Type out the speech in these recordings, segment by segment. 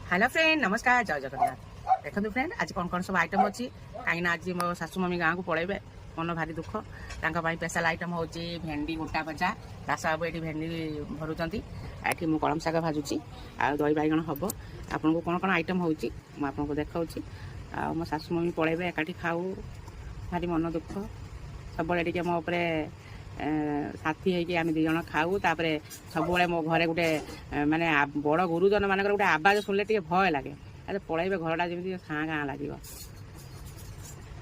Hello friend नमस्कार जय जगन्नाथ। देखो फ्रेंड आज कौन कौन सब आइटम अच्छी कहीं आज मो शाशु मम्मी गाँव को पलैबे मन भारी दुख स्पेशल आइटम हूँ भेंडी गोटा भजा दास बाबू ये भेंडी भरुंट ये मुझे कलम शाग भाजुची आ दही बैगण हम आपन को कौन कौन आइटम होची आपको देखा मो शाशु मम्मी पलैबे एकाठी खाऊ भारी मन दुख सब मो साथी है आम दिज खाऊ तापर सब मो घरे गोटे माने बड़ गुरुजन मान गोटे आवाज शुणिले टे भय लगे अरे पलैबे घरटा जमी खाँ गाँ लगे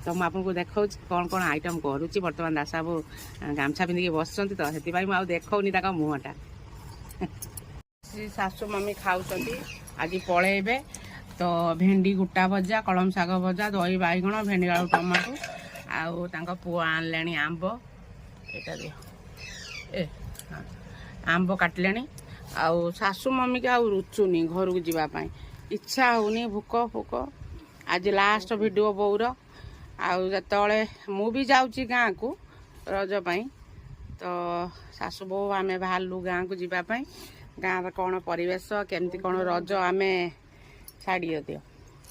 तो मुझे देखा कौन कौन आइटम करुच्ची बर्तमान दास बाबू गामछा पिंधिकी बस तो से देखनी मुहटा शाशु मम्मी खाऊ आज पलैबे तो भेंडी गुटा भजा कलम शाग भजा दही बैगण भेंडी आलू टमाटो आउ पुआ आनले आंब एटा दियो ए आंब काटले आउ शाशु मम्मी के आउ रुचुनी घर को जावाई इच्छा होनी भूक फुक आज लास्ट वीडियो बोर आते मु भी जाऊँगी गाँ को रजपाई तो शाशु बो आम बाहरलु गाँ को जावाई गाँव कौन परिवेश केमती कौन रज आम छाड़ी दियो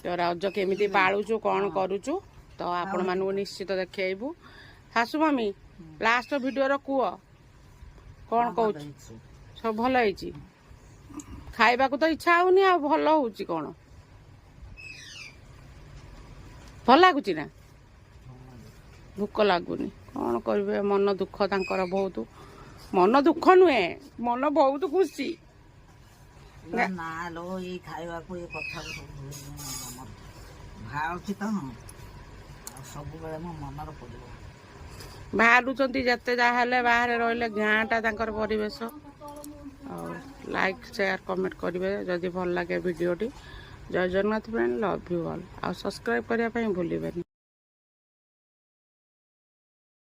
तो रज केमी पालुचु कौन करुचु तो आपण मानू निश्चित देखु शाशु मम्मी लास्ट वीडियो कुह कौन कह सब भल है खाइबा तो इच्छा होनी आ भल हो कौन भल लगुच ना भूक लगुनि कौन करेंगे मन दुख तांकर बहुत मन दुख नुहे मन बहुत खुशी बाहरुचंती जिते जहाँ बाहर रही गाँटा परिवेश लाइक शेयर कमेंट करेंगे जदि भल लगे वीडियोटी जय Jagannath friend love you all आ सब्सक्राइब करने भूलें।